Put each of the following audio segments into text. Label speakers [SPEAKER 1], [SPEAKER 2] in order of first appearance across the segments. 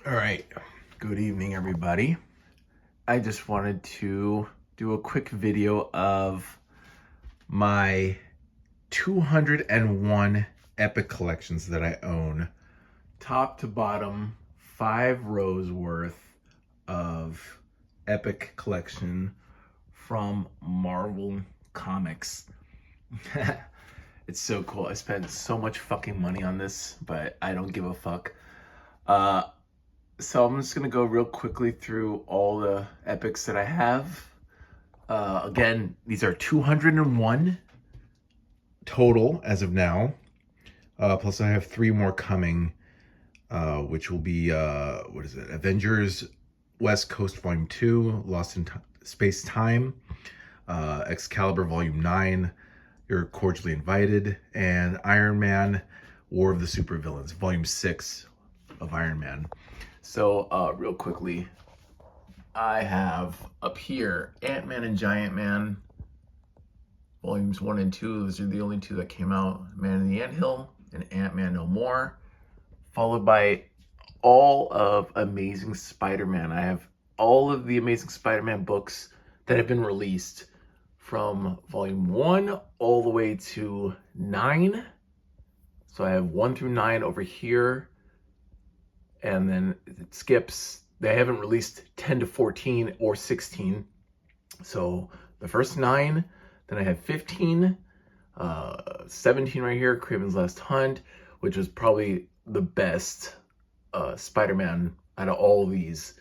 [SPEAKER 1] All right. Good evening, everybody. I just wanted to do a quick video of my 201 Epic collections that I own. Top to bottom, 5 rows worth of Epic collection from Marvel Comics. It's so cool. I spent so much fucking money on this, but I don't give a fuck. So I'm just gonna go real quickly through all the epics that I have. Again, these are 201 total as of now. Plus I have 3 more coming, which will be, what is it? Avengers West Coast Volume 2, Lost in Space Time, Excalibur Volume 9, You're Cordially Invited, and Iron Man War of the Supervillains, Volume 6 of Iron Man. So, real quickly, I have up here Ant-Man and Giant Man, volumes 1 and 2. Those are the only 2 that came out. Man in the Anthill and Ant-Man No More. Followed by all of Amazing Spider-Man. I have all of the Amazing Spider-Man books that have been released from volume 1 all the way to 9. So I have 1 through 9 over here. And then it skips. They haven't released 10 to 14 or 16. So the first 9, then I have 15, 17 right here, Kraven's Last Hunt, which was probably the best Spider-Man out of all of these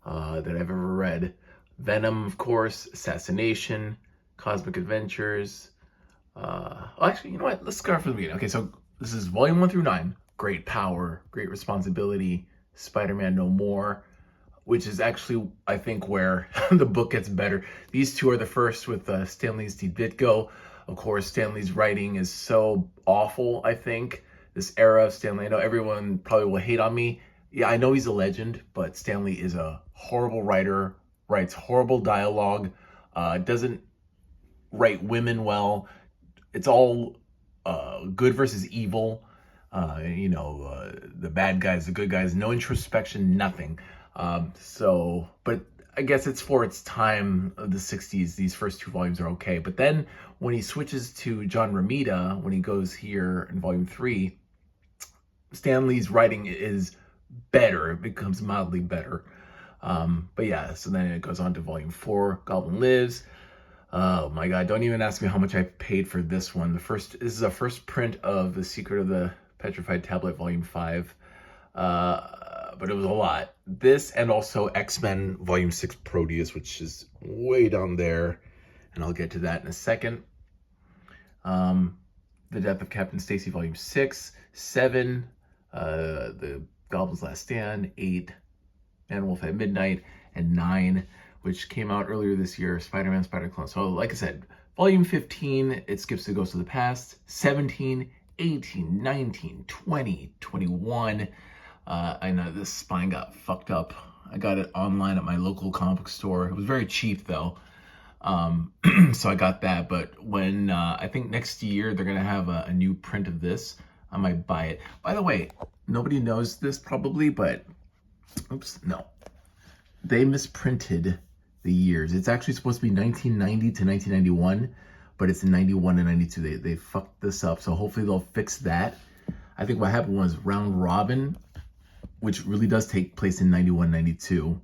[SPEAKER 1] that I've ever read. Venom, of course, Assassination, Cosmic Adventures. Actually, you know what? Let's start from the beginning. Okay, so this is volume 1 through 9. Great Power, Great Responsibility, Spider-Man No More, which is actually, I think, where the book gets better. These 2 are the first with Stan Lee's Ditko. Of course, Stan Lee's writing is so awful, I think. This era of Stan Lee, I know everyone probably will hate on me. Yeah, I know he's a legend, but Stan Lee is a horrible writer, writes horrible dialogue, doesn't write women well. It's all good versus evil. The bad guys, the good guys, no introspection, nothing. But I guess it's for its time of the 60s. These first 2 volumes are okay. But then when he switches to John Romita, when he goes here in volume 3, Stan Lee's writing is better. It becomes mildly better. But yeah, so then it goes on to volume 4, Goblin Lives. Oh my God, don't even ask me how much I paid for this one. This is a first print of The Secret of the Petrified Tablet, volume 5. But it was a lot. This and also X-Men volume 6 Proteus, which is way down there. And I'll get to that in a second. The Death of Captain Stacy volume 6, 7, The Goblin's Last Stand, 8, Man Wolf at Midnight, and 9, which came out earlier this year, Spider-Man, Spider-Clone. So like I said, volume 15, it skips to Ghost of the Past, 17, 18, 19, 20, 21. I know this spine got fucked up. I got it online at my local comic book store. It was very cheap though. So I got that, but when I think next year they're gonna have a new print of this, I might buy it. By the way, nobody knows this probably, but oops, no. They misprinted the years. It's actually supposed to be 1990 to 1991, but it's 91 and 92. They fucked this up, so hopefully they'll fix that. I think what happened was Round Robin, which really does take place in 91, 92.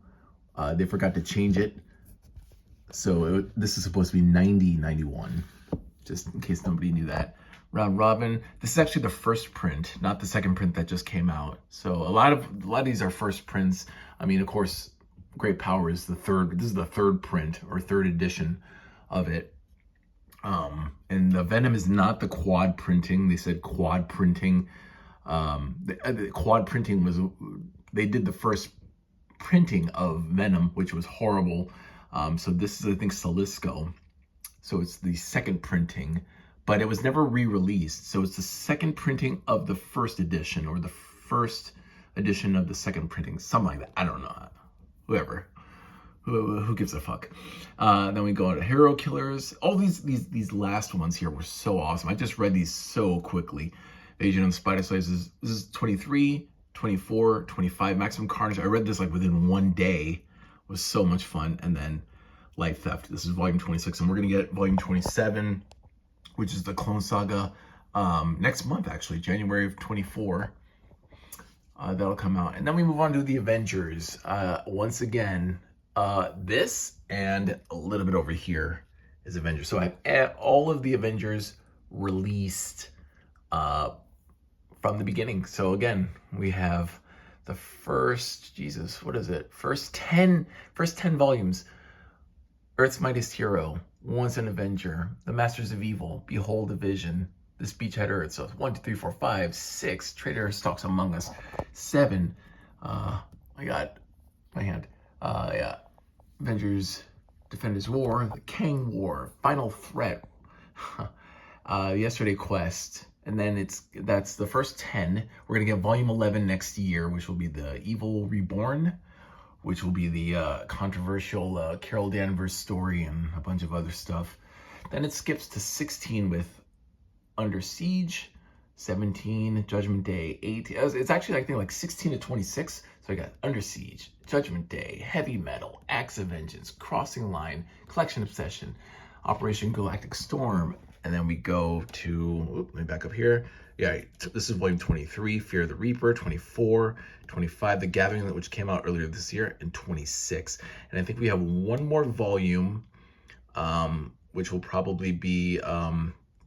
[SPEAKER 1] They forgot to change it. So this is supposed to be 90, 91, just in case nobody knew that. Round Robin, this is actually the first print, not the second print that just came out. So a lot of these are first prints. I mean, of course, Great Power is this is the third print or third edition of it. And the Venom is not the quad printing. They said quad printing. The quad printing was, they did the first printing of Venom, which was horrible. So this is, I think, Salisco. So it's the second printing, but it was never re-released. So it's the second printing of the first edition, or the first edition of the second printing, something like that. I don't know. Whoever. Who gives a fuck? Then we go to Hero Killers. All these last ones here were so awesome. I just read these so quickly. Agent of Spider Slaves this is 23, 24, 25, Maximum Carnage. I read this like within one day. It was so much fun. And then Life Theft. This is volume 26, and we're gonna get volume 27, which is the Clone Saga, next month actually, January of 24. That'll come out, and then we move on to the Avengers. Once again, this and a little bit over here is Avengers. So I have all of the Avengers released from the beginning. So again, we have the first, Jesus, what is it? First 10 volumes. Earth's Mightiest Hero, Once an Avenger, The Masters of Evil, Behold a Vision, This Beachhead Earth. So 1, 2, 3, 4, 5, 6, Traitor Stalks Among Us, 7. I got my hand. Yeah, Avengers, Defenders War, The Kang War, Final Threat, Yesterday Quest, and then that's the first 10. We're gonna get volume 11 next year, which will be the Evil Reborn, which will be the controversial Carol Danvers story and a bunch of other stuff. Then it skips to 16 with Under Siege, 17, Judgment Day, 18. It's actually, I think, like 16 to 26. So I got Under Siege, Judgment Day, Heavy Metal, Acts of Vengeance, Crossing Line, Collection Obsession, Operation Galactic Storm. And then we go to, let me back up here. Yeah, this is volume 23, Fear the Reaper, 24, 25, The Gathering, which came out earlier this year, and 26. And I think we have one more volume, which will probably be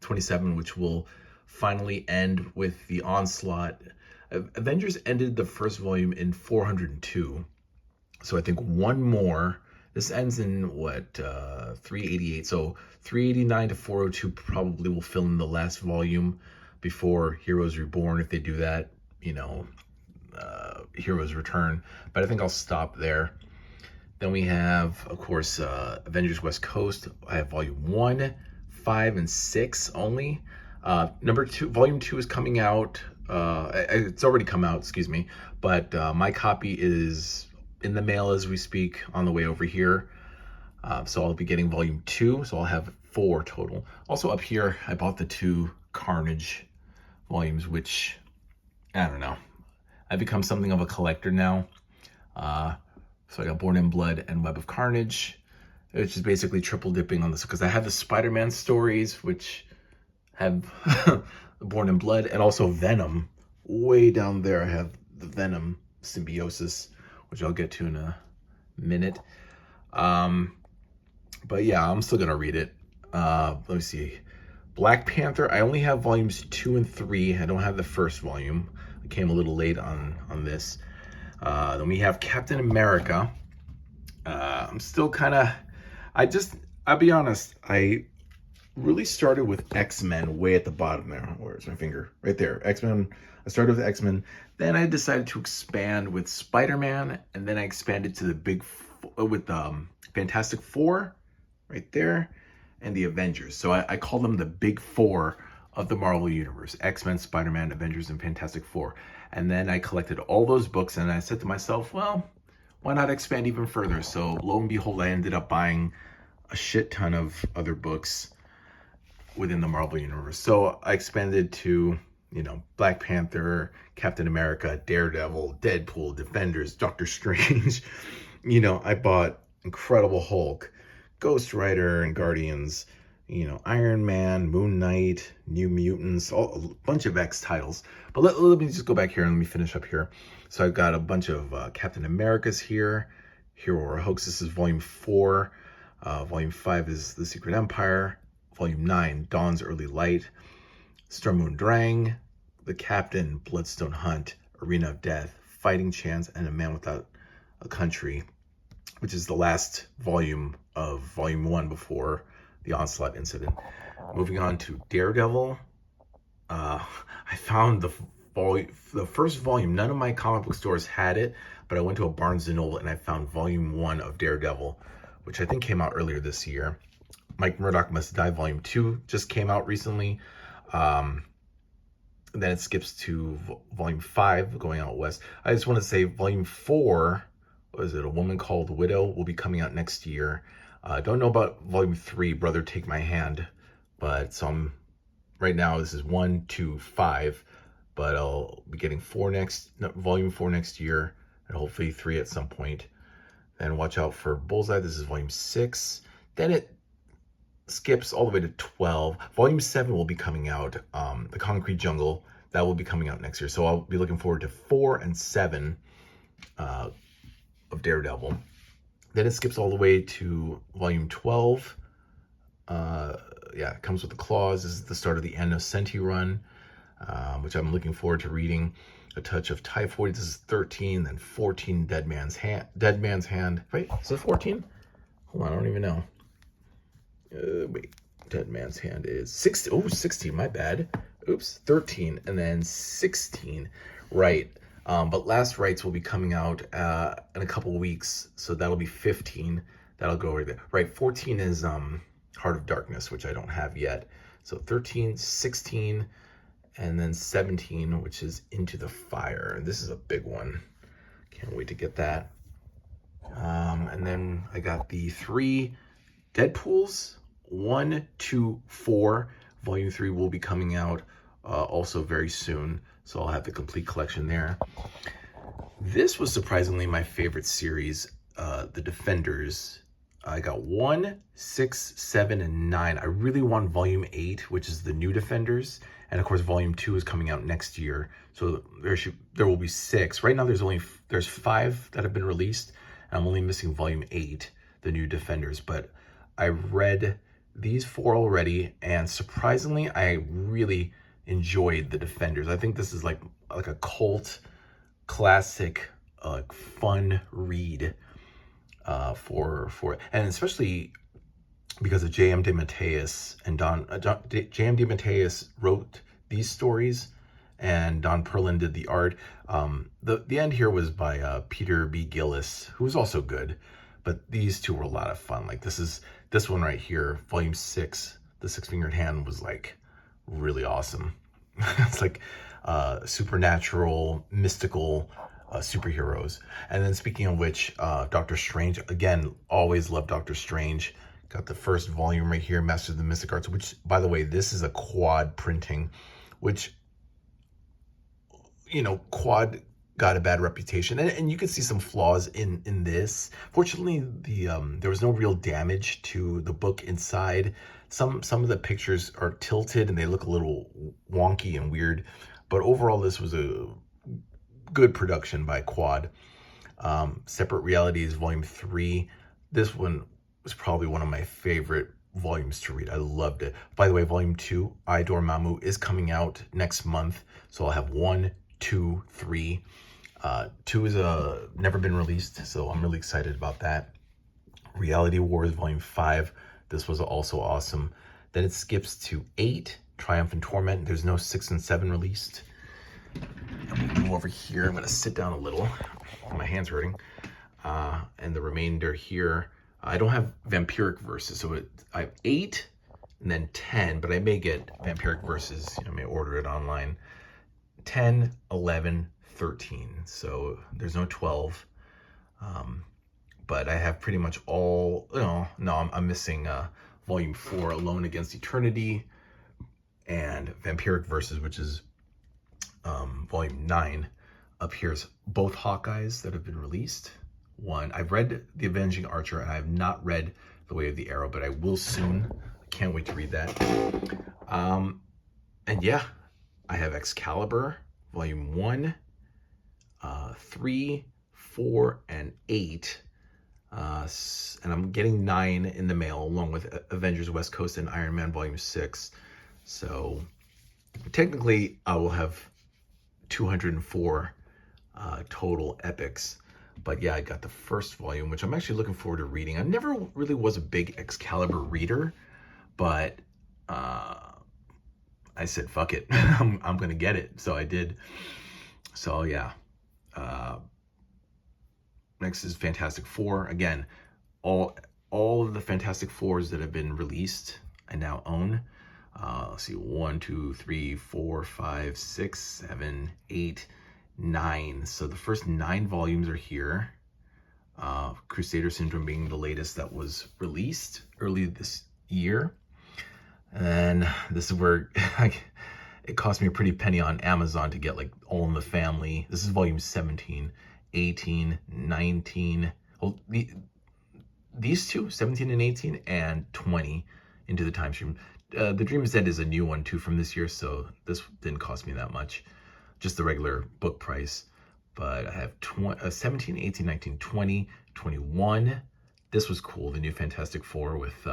[SPEAKER 1] 27, which will finally end with the Onslaught. Avengers ended the first volume in 402. So I think one more. This ends in what, 388. So 389 to 402 probably will fill in the last volume before Heroes Reborn. If they do that, you know, Heroes Return. But I think I'll stop there. Then we have, of course, Avengers West Coast. I have volume 1, 5, and 6 only. Number 2, volume 2 is coming out. It's already come out, excuse me. But my copy is in the mail as we speak, on the way over here. So I'll be getting volume 2. So I'll have 4 total. Also up here, I bought the 2 Carnage volumes, which, I don't know. I've become something of a collector now. So I got Born in Blood and Web of Carnage, which is basically triple dipping on this, because I have the Spider-Man stories, which have Born in Blood, and also Venom. Way down there, I have the Venom Symbiosis, which I'll get to in a minute. But yeah, I'm still gonna read it. Let me see. Black Panther, I only have volumes 2 and 3. I don't have the first volume. I came a little late on this. Then we have Captain America. I'm still kind of, I'll be honest, I really started with X-Men way at the bottom there. Where's my finger? Right there, X-Men. I started with X-Men. Then I decided to expand with Spider-Man, and then I expanded to the with Fantastic Four, right there, and the Avengers. So I call them the big 4 of the Marvel Universe: X-Men, Spider-Man, Avengers, and Fantastic Four. And then I collected all those books, and I said to myself, well, why not expand even further? So lo and behold, I ended up buying a shit ton of other books within the Marvel Universe. So I expanded to, you know, Black Panther, Captain America, Daredevil, Deadpool, Defenders, Doctor Strange. You know, I bought Incredible Hulk, Ghost Rider and Guardians, you know, Iron Man, Moon Knight, New Mutants, a bunch of X titles. But let me just go back here and let me finish up here. So I've got a bunch of Captain Americas here. Hero or Hoax, this is volume 4. Volume 5 is The Secret Empire. Volume 9, Dawn's Early Light. Storm Moon Drang, The Captain, Bloodstone Hunt, Arena of Death, Fighting Chance, and A Man Without a Country, which is the last volume of volume 1 before the Onslaught incident. Moving on to Daredevil. I found the first volume. None of my comic book stores had it, but I went to a Barnes & Noble and I found volume 1 of Daredevil, which I think came out earlier this year. Mike Murdock Must Die volume 2 just came out recently. Then it skips to volume 5, Going Out West. I just want to say volume 4, what is it, A Woman Called Widow, will be coming out next year. Don't know about volume 3, Brother Take My Hand, but right now this is 1, 2, 5. but I'll be getting volume 4 next year, and hopefully 3 at some point. Then watch out for Bullseye. This is volume 6. Then it skips all the way to 12. Volume 7 will be coming out. The Concrete Jungle, that will be coming out next year. So I'll be looking forward to 4 and 7 of Daredevil. Then it skips all the way to volume 12. Yeah, it comes with the claws. This is the start of the end of Senti Run, which I'm looking forward to reading. A Touch of Typhoid. This is 13. Then 14. Dead Man's Hand. Wait, is it 14? Hold on, I don't even know. Wait, Dead Man's Hand is 16. Oh, 16. My bad. Oops, 13, and then 16. Right. But Last Rites will be coming out in a couple weeks, so that'll be 15. That'll go over there. Right. 14 is Heart of Darkness, which I don't have yet. So 13, 16, and then 17, which is Into the Fire. This is a big one. Can't wait to get that. And then I got the 3 Deadpools, 1, 2, 4. Volume 3 will be coming out also very soon, so I'll have the complete collection there. This was surprisingly my favorite series, The Defenders. I got 1, 6, 7, and 9. I really want volume 8, which is the New Defenders, and of course volume 2 is coming out next year, so there will be 6. Right now there's 5 that have been released, and I'm only missing volume 8, the New Defenders. But I read these 4 already, and surprisingly I really enjoyed The Defenders. I think this is like a cult classic, fun read and especially because of J.M. DeMatteis and J.M. DeMatteis wrote these stories, and Don Perlin did the art. The end here was by Peter B. Gillis, who was also good, but these 2 were a lot of fun. Like this one right here, volume 6, The Six-Fingered Hand, was like really awesome. It's like supernatural, mystical superheroes. And then speaking of which, Doctor Strange, again, always loved Doctor Strange. Got the first volume right here, Masters of the Mystic Arts, which, by the way, this is a quad printing, which, you know, quad got a bad reputation, and you can see some flaws in this. Fortunately, there was no real damage to the book inside. Some of the pictures are tilted and they look a little wonky and weird, but overall this was a good production by Quad. Separate Realities volume 3. This one was probably one of my favorite volumes to read. I loved it. By the way, volume 2, I, Dormammu, is coming out next month, so I'll have 1, 2, 3. 2 is never been released, so I'm really excited about that. Reality Wars volume 5. This was also awesome. Then it skips to 8, Triumph and Torment. There's no 6 and 7 released. I'm gonna move over here. I'm gonna sit down a little. My hand's hurting. And the remainder here, I don't have Vampiric Verses, so I have 8 and then 10, but I may get Vampiric Verses. I may order it online. 10, 11, 13. So there's no 12. But I have pretty much all. I'm missing volume 4, Alone Against Eternity, and Vampiric Verses, which is volume 9. Up here's both Hawkeyes that have been released. One, I've read The Avenging Archer, and I have not read The Way of the Arrow, but I will soon. I can't wait to read that. And yeah, I have Excalibur volume 1, 3, 4, and 8. And I'm getting 9 in the mail, along with Avengers West Coast and Iron Man volume 6. So technically I will have 204 total epics. But yeah, I got the first volume, which I'm actually looking forward to reading. I never really was a big Excalibur reader, but I said, fuck it. I'm going to get it. So I did. So yeah. Next is Fantastic Four. Again, all of the Fantastic Fours that have been released, I now own. Let's see, 1, 2, 3, 4, 5, 6, 7, 8, 9. So the first 9 volumes are here. Crusader Syndrome being the latest that was released early this year. And this is where it cost me a pretty penny on Amazon to get like All in the Family. This is volume 17, 18, 19. Well, these two, 17 and 18, and 20 Into the Time Stream. The Dream's End is a new one too from this year, so this didn't cost me that much, just the regular book price. But I have 17, 18, 19, 20, 21. This was cool, the new Fantastic Four with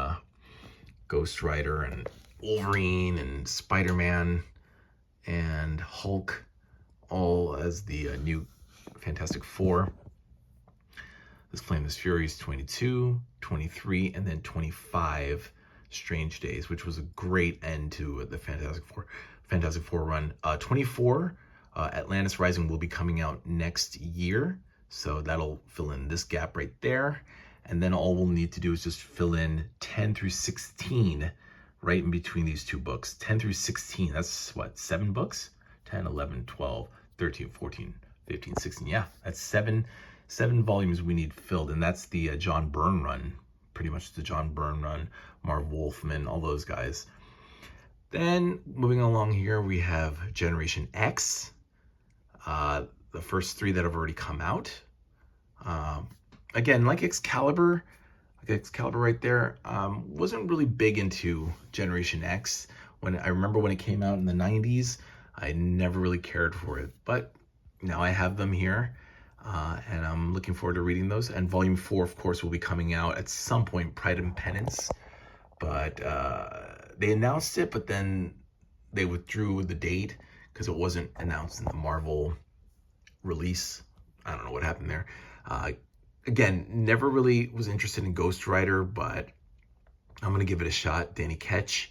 [SPEAKER 1] Ghost Rider and Wolverine and Spider-Man and Hulk, all as the new Fantastic Four. This Flame, This Fury is 22, 23, and then 25, Strange Days, which was a great end to the Fantastic Four run. 24, Atlantis Rising will be coming out next year, so that'll fill in this gap right there. And then all we'll need to do is just fill in 10 through 16 right in between these two books. 10 through 16, that's what, 7 books? 10, 11, 12, 13, 14, 15, 16. Yeah, that's seven volumes we need filled, and that's the John Byrne run, pretty much the John Byrne run, Marv Wolfman, all those guys. Then moving along here, we have Generation X, the first 3 that have already come out. Again, like Excalibur right there, wasn't really big into Generation X. I remember when it came out in the 90s, I never really cared for it, but now I have them here. And I'm looking forward to reading those. And volume 4, of course, will be coming out at some point, Pride and Penance. But they announced it, but then they withdrew the date because it wasn't announced in the Marvel release. I don't know what happened there. Again, never really was interested in Ghost Rider, but I'm going to give it a shot. Danny Ketch.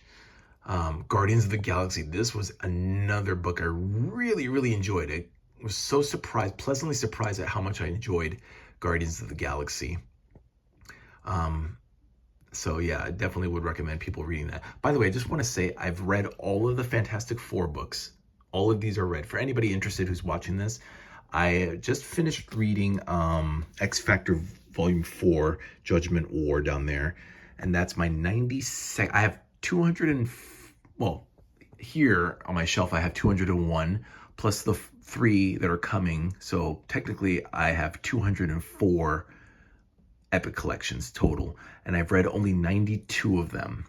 [SPEAKER 1] Guardians of the Galaxy. This was another book I really, really enjoyed. I was so pleasantly surprised at how much I enjoyed Guardians of the Galaxy. So yeah, I definitely would recommend people reading that. By the way, I just want to say I've read all of the Fantastic Four books. All of these are read. For anybody interested who's watching this, I just finished reading X Factor Volume 4, Judgment War down there. And that's my 92nd. I have 200 well, here on my shelf I have 201 plus the 3 that are coming. So technically I have 204 Epic collections total, and I've read only 92 of them,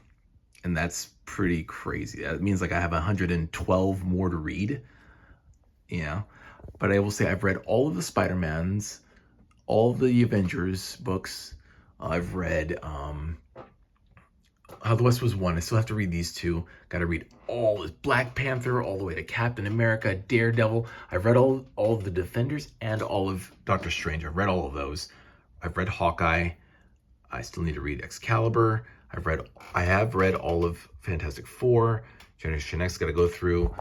[SPEAKER 1] and that's pretty crazy. That means like I have 112 more to read. Yeah, but I will say I've read all of the Spider-Mans, all of the Avengers books. I've read How the West Was Won. I still have to read these 2. Got to read all of Black Panther, all the way to Captain America, Daredevil. I've read all of the Defenders and all of Doctor Strange. I've read all of those. I've read Hawkeye. I still need to read Excalibur. I have read all of Fantastic Four. Generation X got to go through.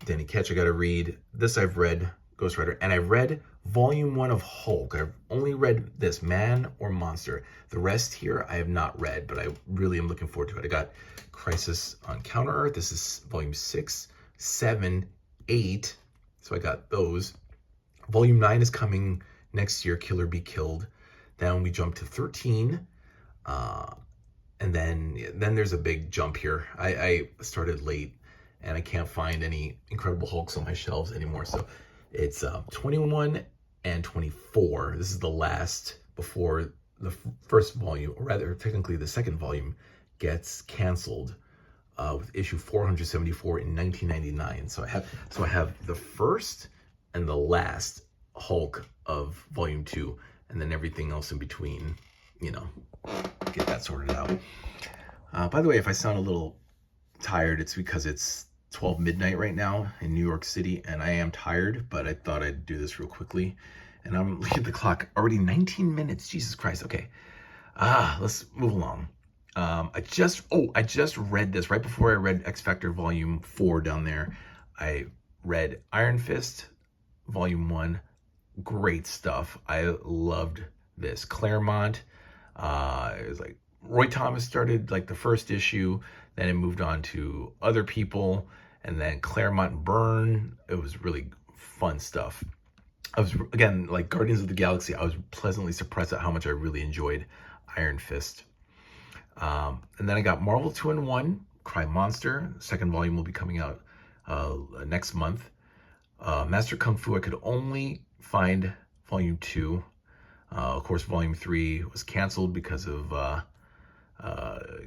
[SPEAKER 1] Danny Ketch I got to read. This I've read, Ghost Rider, and I've read Volume 1 of Hulk. I've only read this, Man or Monster. The rest here I have not read, but I really am looking forward to it. I got Crisis on Counter-Earth. This is Volume 6, 7, 8. So I got those. Volume 9 is coming next year, Killer Be Killed. Then we jump to 13. And then there's a big jump here. I started late and I can't find any Incredible Hulks on my shelves anymore. So it's 21 and 24. This is the last before the first volume, or rather technically the second volume, gets canceled with issue 474 in 1999. So I have the first and the last Hulk of volume 2, and then everything else in between, get that sorted out. By the way, if I sound a little tired, it's because it's 12 midnight right now in New York City, and I am tired, but I thought I'd do this real quickly. And I'm looking at the clock, already 19 minutes. Jesus Christ. Okay. Let's move along. I just read this right before I read X Factor Volume 4 down there. I read Iron Fist Volume 1. Great stuff. I loved this. Claremont. It was like Roy Thomas started like the first issue, then it moved on to other people, and then Claremont and Byrne. It was really fun stuff. I was, again, like Guardians of the Galaxy, I was pleasantly surprised at how much I really enjoyed Iron Fist. And then I got Marvel 2-in-1, Cry Monster. The second volume will be coming out next month. Master Kung Fu, I could only find volume 2. Of course, volume 3 was canceled because of, I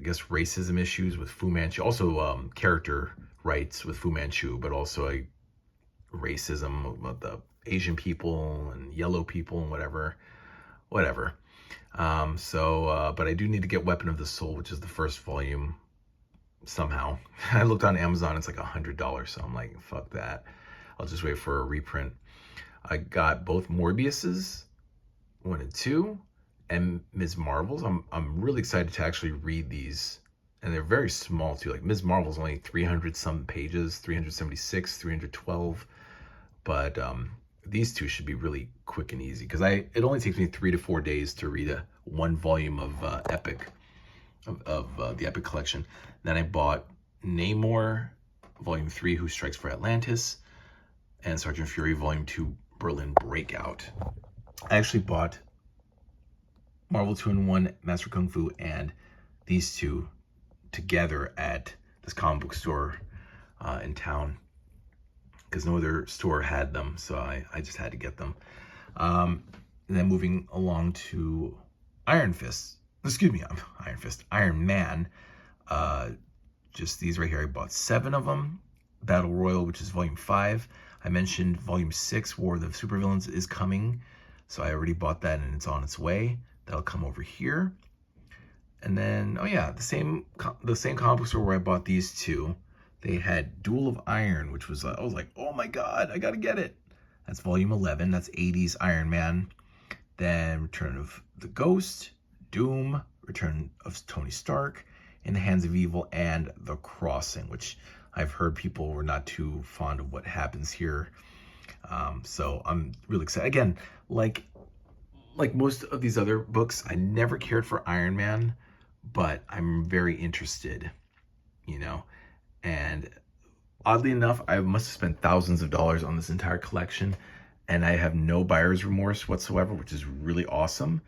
[SPEAKER 1] guess, racism issues with Fu Manchu. Also, character rights with Fu Manchu, but also racism about the Asian people and yellow people and whatever. But I do need to get Weapon of the Soul, which is the first volume somehow. I looked on Amazon, it's like $100, so I'm like, fuck that. I'll just wait for a reprint. I got both Morbius's 1 and 2 and Ms. Marvel's. I'm really excited to actually read these, and they're very small too. Like Ms. Marvel's only 300 some pages, 376, 312, but these two should be really quick and easy because it only takes me 3 to 4 days to read one volume of Epic of the Epic collection. Then I bought Namor Volume 3, Who Strikes for Atlantis, and Sergeant Fury Volume 2, Berlin Breakout. I actually bought Marvel 2-in-1, Master Kung Fu, and these two together at this comic book store in town because no other store had them, so I just had to get them. And then moving along to Iron Man. Just these right here. I bought 7 of them. Battle Royal, which is Volume 5. I mentioned Volume 6, War of the Supervillains, is coming. So I already bought that and it's on its way. That'll come over here. And then, oh yeah, the same comic book store where I bought these two, they had Duel of Iron, which was, I was like, oh my God, I gotta get it. That's Volume 11. That's 80s Iron Man. Then Return of the Ghost, Doom, Return of Tony Stark, In the Hands of Evil, and The Crossing, which I've heard people were not too fond of what happens here. So I'm really excited. Again, like most of these other books, I never cared for Iron Man, but I'm very interested, and oddly enough, I must have spent thousands of dollars on this entire collection, and I have no buyer's remorse whatsoever, which is really awesome.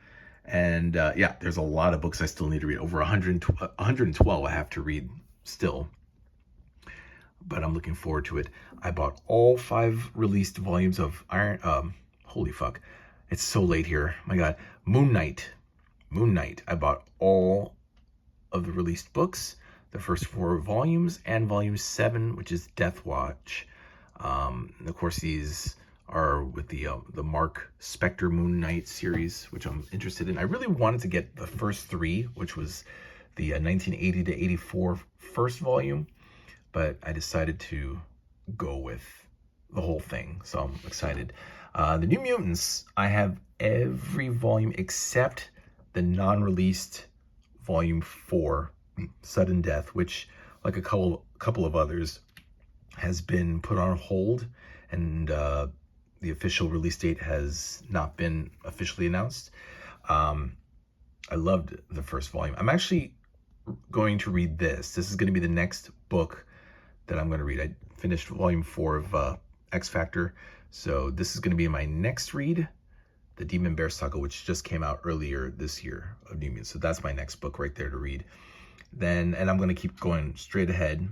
[SPEAKER 1] And yeah, there's a lot of books I still need to read. Over 112 I have to read still, but I'm looking forward to it. I bought all 5 released volumes of holy fuck, it's so late here, my God. Moon Knight. I bought all of the released books, the first 4 volumes, and volume 7, which is Death Watch. And of course, these are with the Mark Spector Moon Knight series, which I'm interested in. I really wanted to get the first 3, which was the 1980 to 84 first volume, but I decided to go with the whole thing, so I'm excited. The New Mutants, I have every volume except the non-released volume 4, Sudden Death, which, like a couple of others, has been put on hold, and the official release date has not been officially announced. I loved the first volume. I'm actually going to read this. This is going to be the next book that I'm going to read. I finished volume 4 of X Factor, so this is going to be my next read, the Demon Bear Saga, which just came out earlier this year of New Mutants. So that's my next book right there to read. And I'm going to keep going straight ahead,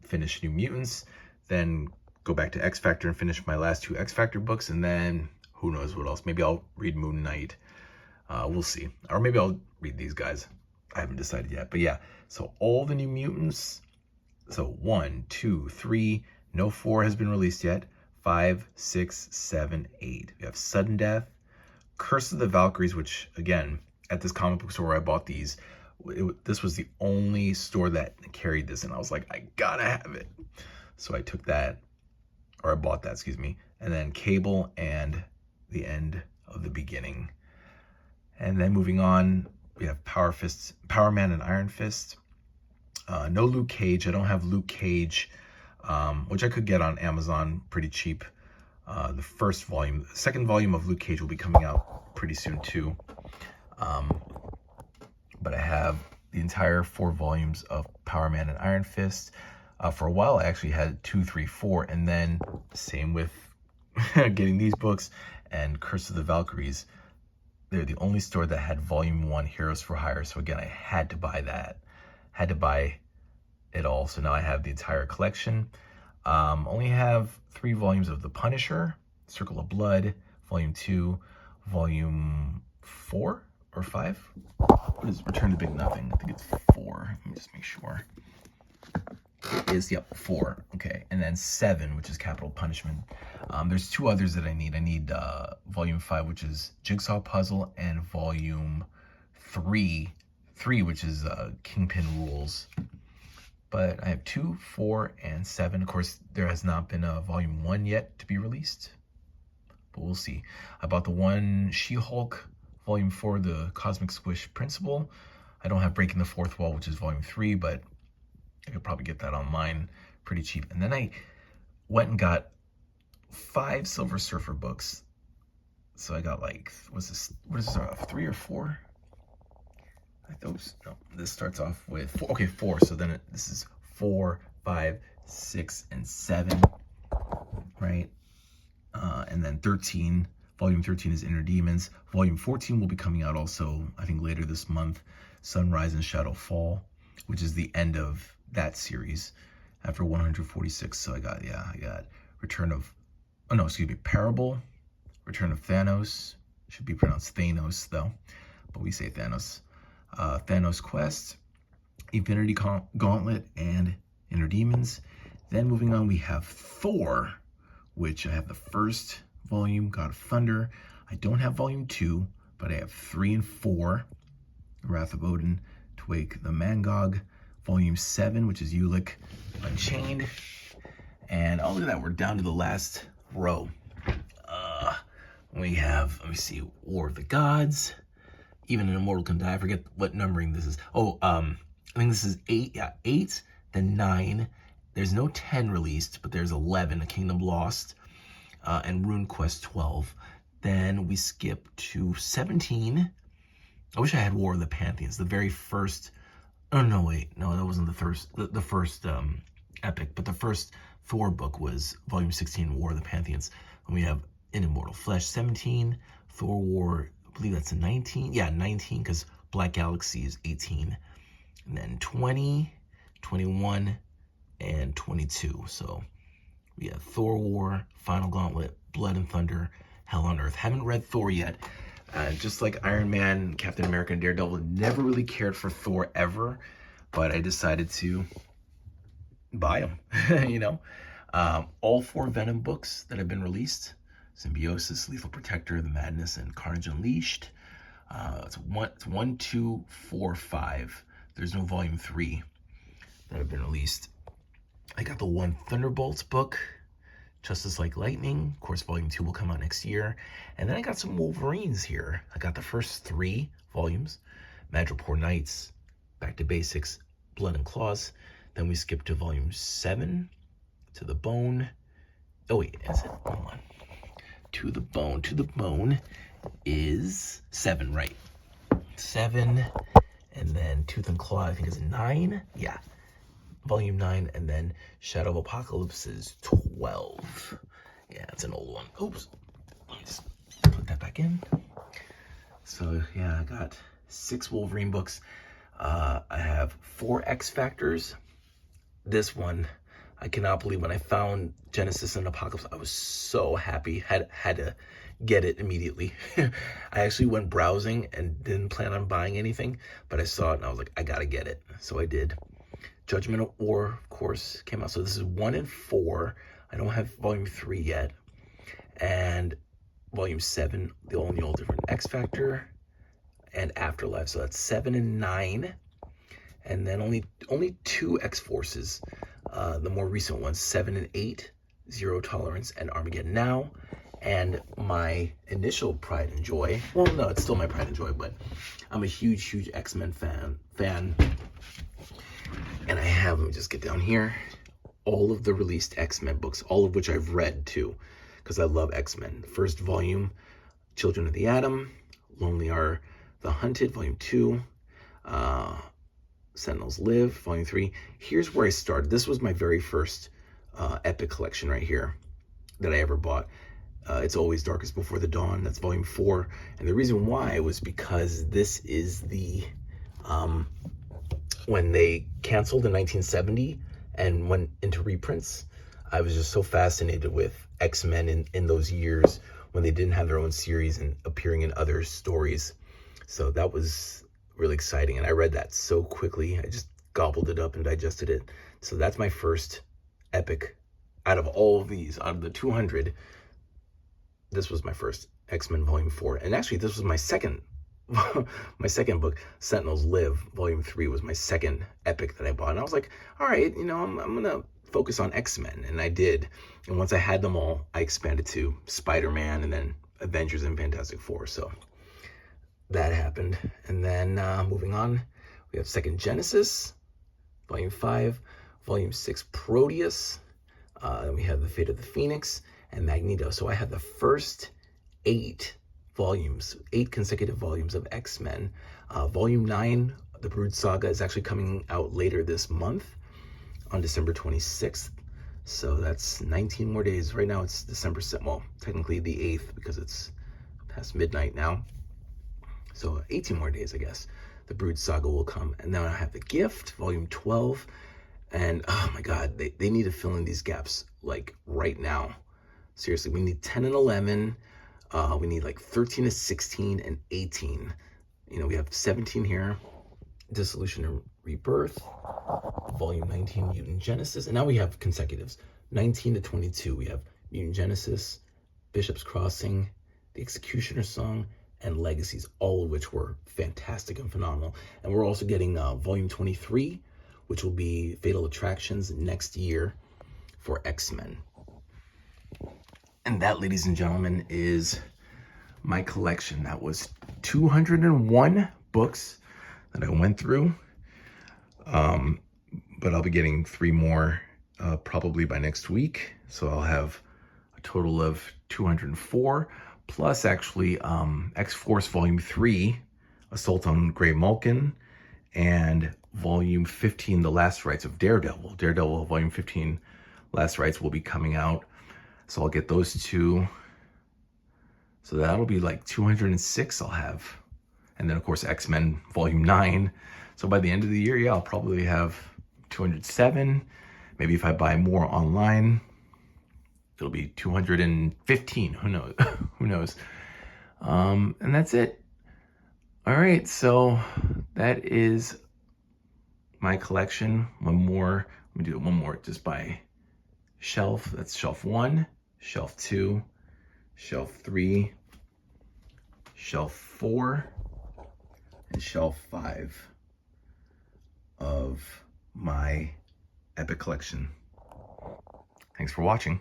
[SPEAKER 1] finish New Mutants, then go back to X Factor and finish my last 2 X Factor books, and then who knows what else. Maybe I'll read Moon Knight. We'll see. Or maybe I'll read these guys. I haven't decided yet. But yeah, so all the New Mutants. So 1, 2, 3. No 4 has been released yet. 5, 6, 7, 8. We have Sudden Death, Curse of the Valkyries, which, again, at this comic book store where I bought these, this was the only store that carried this, and I was like, I gotta have it. So I took that, or I bought that, excuse me. And then Cable and The End of the Beginning. And then moving on, we have Power Man and Iron Fist. No Luke Cage. I don't have Luke Cage, which I could get on Amazon pretty cheap. The first volume. The second volume of Luke Cage will be coming out pretty soon too. But I have the entire 4 volumes of Power Man and Iron Fist. For a while, I actually had 2, 3, 4, and then same with getting these books and Curse of the Valkyries. They're the only store that had Volume 1 Heroes for Hire. So again, I had to buy that. Had to buy it all. So now I have the entire collection. Only have 3 volumes of The Punisher, Circle of Blood, Volume 2, Volume 4 or 5. What is Return to Big Nothing? I think it's 4. Let me just make sure. It is, yep, 4. Okay, and then 7, which is Capital Punishment. There's 2 others that I need. I need Volume 5, which is Jigsaw Puzzle, and Volume 3, which is Kingpin Rules. But I have 2, 4, and 7. Of course, there has not been a Volume 1 yet to be released, but we'll see. I bought the one She-Hulk, Volume 4, the Cosmic Squish Principle. I don't have Breaking the Fourth Wall, which is Volume 3, but I could probably get that online pretty cheap. And then I went and got 5 Silver Surfer books. So I got like, what is this 3 or 4? I thought, no, this starts off with 4. Okay, 4. So then this is 4, 5, 6, and 7, right? And then 13, Volume 13 is Inner Demons. Volume 14 will be coming out also, I think, later this month. Sunrise and Shadow Fall, which is the end of that series after 146. So I got Parable, Return of Thanos. Should be pronounced Thanos though, but we say Thanos. Thanos Quest, Infinity Gauntlet, and Inner Demons. Then moving on, we have Thor, which I have the first volume, God of Thunder. I don't have Volume 2, but I have 3 and 4, Wrath of Odin, Twake the Mangog, Volume 7, which is Ulick Unchained. And oh, look at that, we're down to the last row. We have, let me see, War of the Gods, Even an Immortal Can Die. I forget what numbering this is. I think this is 8. Yeah, 8, then 9. There's no 10 released, but there's 11, A Kingdom Lost, and Rune Quest 12. Then we skip to 17. I wish I had War of the Pantheons, the very first. Oh no, wait, no, that wasn't the first epic, but the first Thor book was Volume 16, War of the Pantheons. And we have In Immortal Flesh 17, Thor War, I believe that's a 19. Yeah, 19, because Black Galaxy is 18. And then 20, 21, and 22. So we have Thor War, Final Gauntlet, Blood and Thunder, Hell on Earth. Haven't read Thor yet. Just like Iron Man, Captain America, and Daredevil, never really cared for Thor ever, but I decided to buy them, you know. All 4 Venom books that have been released: Symbiosis, Lethal Protector, The Madness, and Carnage Unleashed. It's 1, 2, 4, 5. There's no Volume 3 that have been released. I got the one Thunderbolts book, Justice Like Lightning. Of course, Volume 2 will come out next year. And then I got some Wolverines here. I got the first 3 volumes: Madripoor Knights, Back to Basics, Blood and Claws. Then we skip to Volume 7, To the Bone. Oh wait, is it? Hold on. To the Bone is 7, right? 7, and then Tooth and Claw, I think, is 9. Yeah, Volume 9, and then Shadow of Apocalypse is 12. Yeah, it's an old one. Oops. Let me just put that back in. So, yeah, I got 6 Wolverine books. I have 4 X Factors. This one, I cannot believe when I found Genesis and Apocalypse, I was so happy. Had to get it immediately. I actually went browsing and didn't plan on buying anything, but I saw it and I was like, I gotta get it. So I did. Judgment of War, of course, came out. So this is 1 and 4. I don't have Volume 3 yet. And Volume 7, the all different X Factor and Afterlife. So that's 7 and 9. And then only 2 X-Forces. The more recent ones, 7 and 8, Zero Tolerance, and Armageddon Now. And my initial pride and joy, well, no, it's still my pride and joy, but I'm a huge X-Men fan. And I have, let me just get down here, all of the released X-Men books, all of which I've read too, because I love X-Men. First volume, Children of the Atom, Lonely Are the Hunted, Volume 2, Sentinels Live, Volume 3. Here's where I started. This was my very first epic collection right here that I ever bought. It's Always Darkest Before the Dawn. That's Volume 4. And the reason why was because this is the when they canceled in 1970 and went into reprints, I was just so fascinated with X-Men in those years when they didn't have their own series and appearing in other stories. So that was really exciting. And I read that so quickly. I just gobbled it up and digested it. So that's my first epic out of all of these, out of the 200. This was my first, X-Men Volume 4. And actually, this was my second my second book. Sentinels Live Volume 3 was my second epic that I bought. And I was like, all right, you know, I'm gonna focus on X-Men. And I did. And once I had them all, I expanded to Spider-Man and then Avengers and Fantastic Four. So that happened. And then moving on, we have Second Genesis, Volume 5, Volume 6, Proteus. Then we have The Fate of the Phoenix and Magneto. So I have the first 8 consecutive volumes of X-Men. Volume 9, The Brood Saga, is actually coming out later this month on December 26th. So that's 19 more days. Right now it's December 7th. Well, technically the 8th because it's past midnight now. So 18 more days, I guess. The Brood Saga will come. And then I have The Gift, Volume 12. And oh my God, they need to fill in these gaps like right now. Seriously, we need 10 and 11. We need like 13 to 16 and 18. You know, we have 17 here. Dissolution and Rebirth. Volume 19, Mutant Genesis. And now we have consecutives. 19 to 22. We have Mutant Genesis, Bishop's Crossing, The Executioner Song, and Legacies, all of which were fantastic and phenomenal. And we're also getting Volume 23, which will be Fatal Attractions next year for X-Men. And that, ladies and gentlemen, is my collection. That was 201 books that I went through. But I'll be getting 3 more probably by next week. So I'll have a total of 204, plus actually X-Force Volume 3, Assault on Grey Malkin, and Volume 15, The Last Rites of Daredevil. Daredevil Volume 15, Last Rites will be coming out. So I'll get those 2. So that'll be like 206 I'll have. And then of course X-Men Volume 9. So by the end of the year, yeah, I'll probably have 207. Maybe if I buy more online, it'll be 215. Who knows? Who knows? And that's it. All right, so that is my collection. One more. Let me do one more just by shelf. That's shelf 1, shelf 2, shelf 3, shelf 4, and shelf 5 of my epic collection. Thanks for watching.